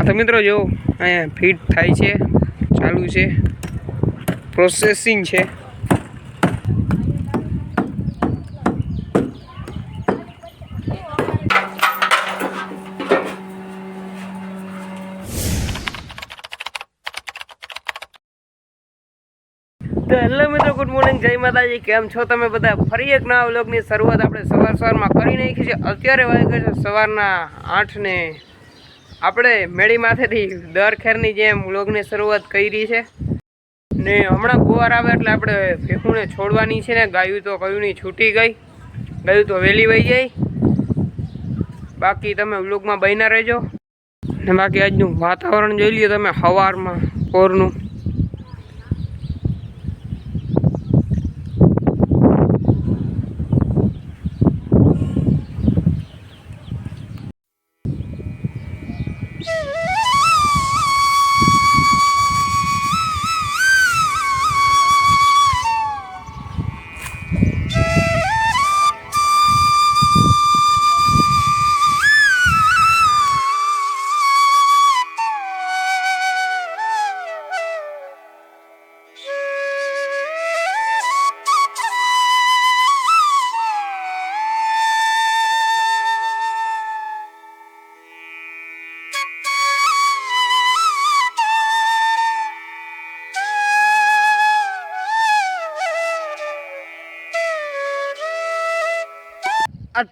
તો મિત્રો જો અહીંયા ફિટ થાય છે, ચાલુ છે, પ્રોસેસિંગ છે. તો હેલો મિત્રો, ગુડ મોર્નિંગ, જય માતાજી. કેમ છો તમે બધા? ફરી એક નવા વ્લોગની શરૂઆત આપણે સવારમાં કરી નાખી છે. અત્યારે વાગે છે સવારના 8 ને આપણે મેળી માથેથી દર ખેરની જેમ વ્લોગની શરૂઆત કરી છે. ને હમણાં ગુવાર આવે એટલે આપણે ભેહુંને છોડવાની છે ને ગાયું તો કયુંની છૂટી ગઈ, ગાયું તો વહેલી વહી જાય. બાકી તમે વ્લોગમાં બન્યા રહેજો. ને બાકી આજનું વાતાવરણ જોઈ લ્યો તમે, સવારમાં પોરનું.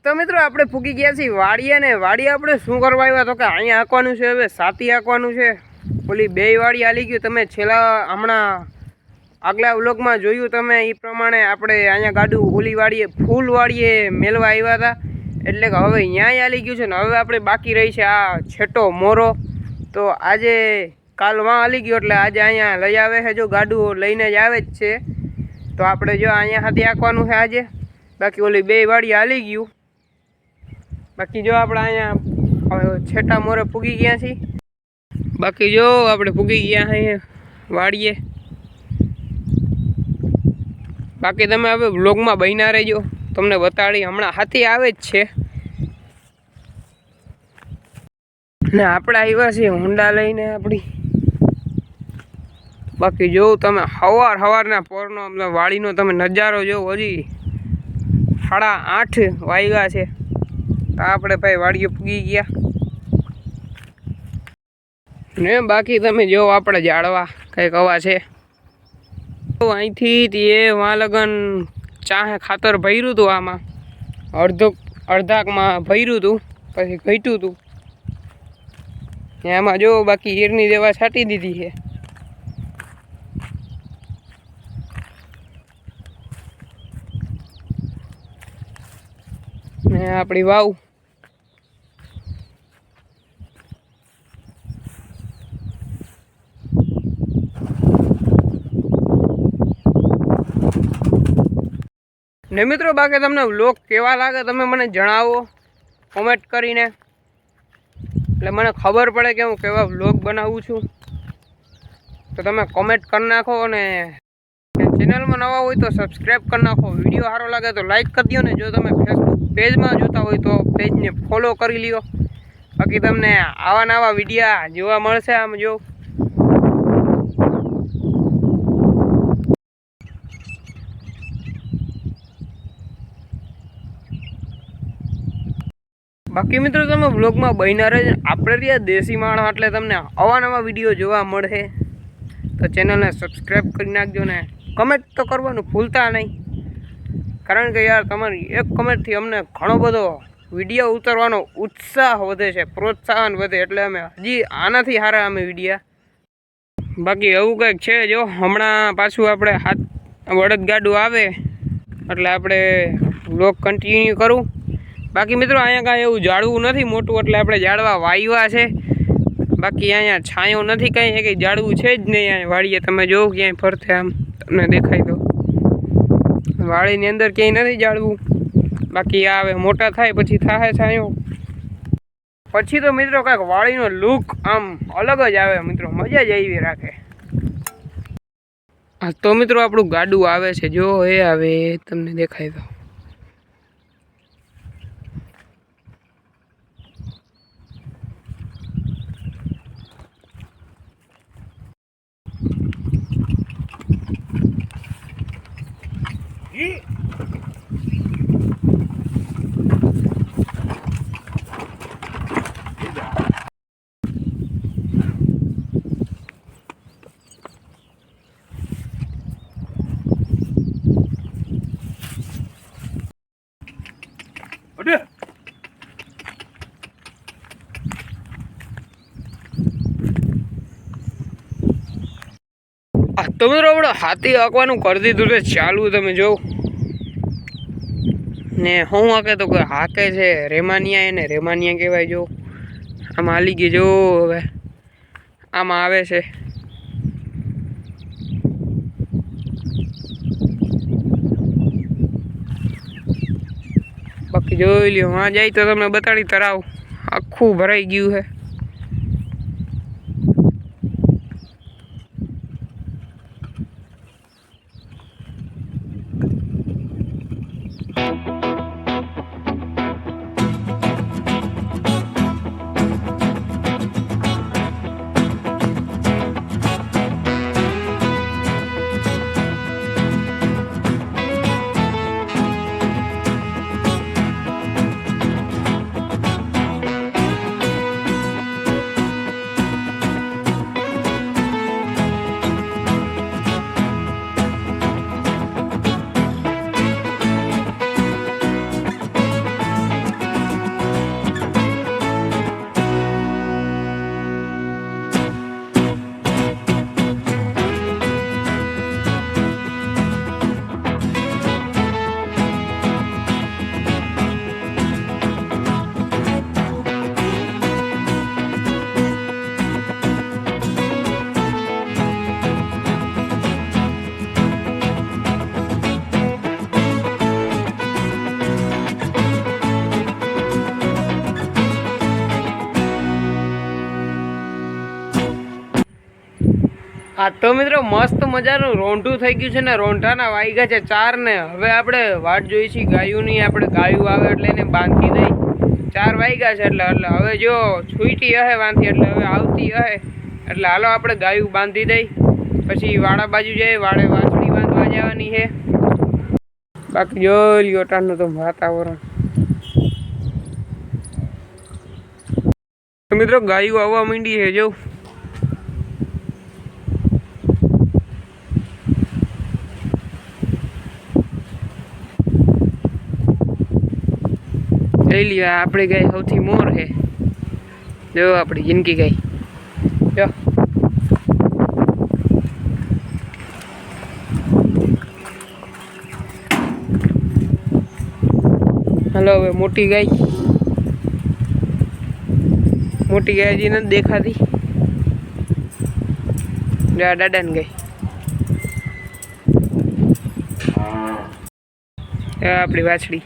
તો મિત્રો આપણે ફૂકી ગયા છીએ વાડીએ, ને વાડીએ આપણે શું કરવા આવ્યા તો કે અહીંયા આંકવાનું છે, હવે સાતી આંકવાનું છે. ઓલી બે વાડી આલી ગયું, તમે છેલ્લા હમણાં આગલા વ્લોગમાં જોયું તમે એ પ્રમાણે આપણે અહીંયા ગાડું ઓલી વાડીએ ફૂલ વાડીએ મેળવા આવ્યા હતા. એટલે કે હવે અહીંયા આલી ગયું છે ને હવે આપણે બાકી રહી છે આ છેટો મોરો. તો આજે કાલમાં આલી ગયો એટલે આજે અહીંયા લઈ આવે છે, જો ગાડું લઈને જ આવે જ છે. તો આપણે જો અહીંયા હાથી આંકવાનું છે આજે. બાકી ઓલી બે વાડી આલી ગયું. બાકી જો આપણે અહીંયા છેટા મોરે પૂગી ગયા છીએ. બાકી જો આપણે પૂગી ગયા અહીંયા વાડીએ. બાકી તમે હવે વ્લોગમાં બન્યા રહેજો, તમને બતાડી. હમણાં હાથી આવે જ છે ને આપણે આવ્યા છીએ હોન્ડા લઈને આપણી. બાકી જો તમે સવારના પોરનો વાડીનો તમે નજારો જો. હજી 8:30 વાગ્યા છે. આપણે ભાઈ વાડીએ પૂગી ગયા ને. બાકી તમે જો આપણે ઝાડવા કંઈક હવા છે. તો અહીંથી એ વાં લગન ચાહે ખાતર ભર્યું હતું, આમાં અડધાકમાં ભર્યું હતું, પછી ઘટ્યું હતું એમાં જો. બાકી ઈરની દવા છાંટી દીધી છે. ને આપણી વાવ ને મિત્રો. બાકી તમને વ્લોગ કેવા લાગે તમે મને જણાવો કોમેન્ટ કરીને, એટલે મને ખબર પડે કે હું કેવા વ્લોગ બનાવું છું. તો તમે કોમેન્ટ કરી નાખો અને ચેનલમાં નવા હોય તો સબસ્ક્રાઈબ કરી નાખો. વિડીયો સારો લાગે તો લાઈક કરી દો ને જો તમે ફેસબુક પેજમાં જોતા હોય તો પેજને ફોલો કરી લ્યો. બાકી તમને આવા નવા વિડીયા જોવા મળશે. આમ જો બાકી મિત્રો તમે વ્લોગમાં બન્યા રહે. આપણે ત્યાં દેશી માણસ એટલે તમને આવા નવા વિડીયો જોવા મળે. તો ચેનલને સબસ્ક્રાઈબ કરી નાખજો ને કમેન્ટ તો કરવાનું ભૂલતા નહીં, કારણ કે યાર તમારી એક કમેન્ટથી અમને ઘણો બધો વિડીયો ઉતારવાનો ઉત્સાહ વધે છે, પ્રોત્સાહન વધે. એટલે અમે હજી આનાથી સારા અમે વિડીયા. બાકી એવું કંઈક છે. જો હમણાં પાછું આપણે બળદગાડું આવે એટલે આપણે વ્લોગ કન્ટિન્યુ કરું. બાકી મિત્રો અહીંયા કાંઈ એવું ઝાડવું નથી મોટું, એટલે આપણે ઝાડવા વાવ્યા છે. બાકી અહીંયા છાંયો નથી, કંઈ ઝાડવું છે જ નહીં અહીંયા વાડીએ. તમે જોવો ક્યાંય ફરતે આમ તમને દેખાય તો વાડીની અંદર ક્યાંય નથી ઝાડવું. બાકી આ હવે મોટા થાય પછી થાય છાંયો. પછી તો મિત્રો કાંઈક વાડીનો લુક આમ અલગ જ આવે મિત્રો, મજા જ આવી રાખે. હા તો મિત્રો આપણું ગાડું આવે છે, જો એ આવે તમને દેખાય તો. તો મિત્રો આપણે હાથી હાંકવાનું કરી દીધું છે ચાલુ, તમે જો ને હું હાકે તો કોઈ હાકે છે રેમાનિયા, એને રેમાનિયા કહેવાય. જો આમાં હાલી ગઈ, જો હવે આમાં આવે છે. બાકી જોઈ લ્યો, હા જાય તો તમને બતાડી તરાવ આખું ભરાઈ ગયું છે. હા તો મિત્રો મસ્ત મજાનું રોંઢું થઈ ગયું છે ને, રોંઢાના વાગ્યા છે 4 ને. હવે આપણે વાટ જોઈ છીએ ગાયુંની. આપણે ગાયું આવે એટલે એને બાંધી દઈ. 4 વાગ્યા છે એટલે હવે જો છૂટી હશે વાંથી, એટલે હવે આવતી હશે એટલે હાલો આપણે ગાયું બાંધી દઈ. પછી વાડા બાજુ જાય, વાડે વાછડી બાંધવા જવાની છે. બાકી જોઈ લ્યો ટાણનું તો વાતાવરણ. તો મિત્રો ગાયું આવવા માંડી છે જો. લઈ લ્યો, આપણી ગાય સૌથી મોર છે. જો આપણી જિંદગી ગાય જો. હાલો હવે મોટી ગાય હજી નથી દેખાતી. જો દાદાને ગાય આપણી વાછડી.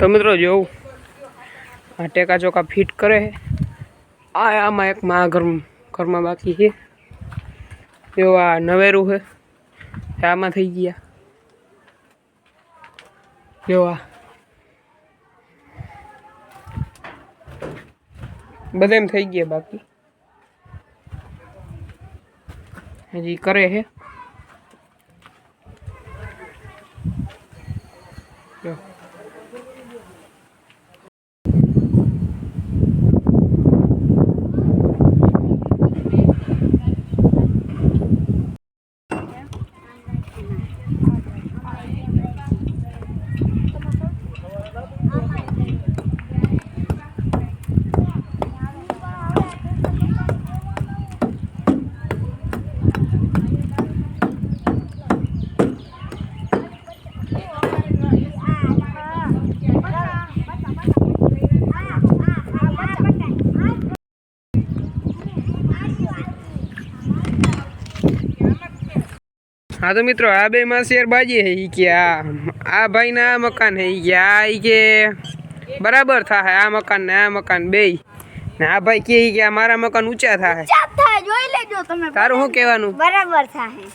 તો મિત્રો જોવું આ ટેકા ચોકા ફિટ કરે છે. આમાં એક માં ઘરમાં બાકી છે. જો આ નવેરું છે, આમાં થઈ ગયા. જો આ બધા એમ થઈ ગયા, બાકી હજી કરે છે. જો हाँ तो मित्रों आ बे में शेरबाजी है कि आ भाई ने आ मकान है कि बराबर था है आ मकान बे ने आ भाई के मारा मकान ऊंचा था है દો તમે. તારું શું કહેવાનું? બરાબર થાય.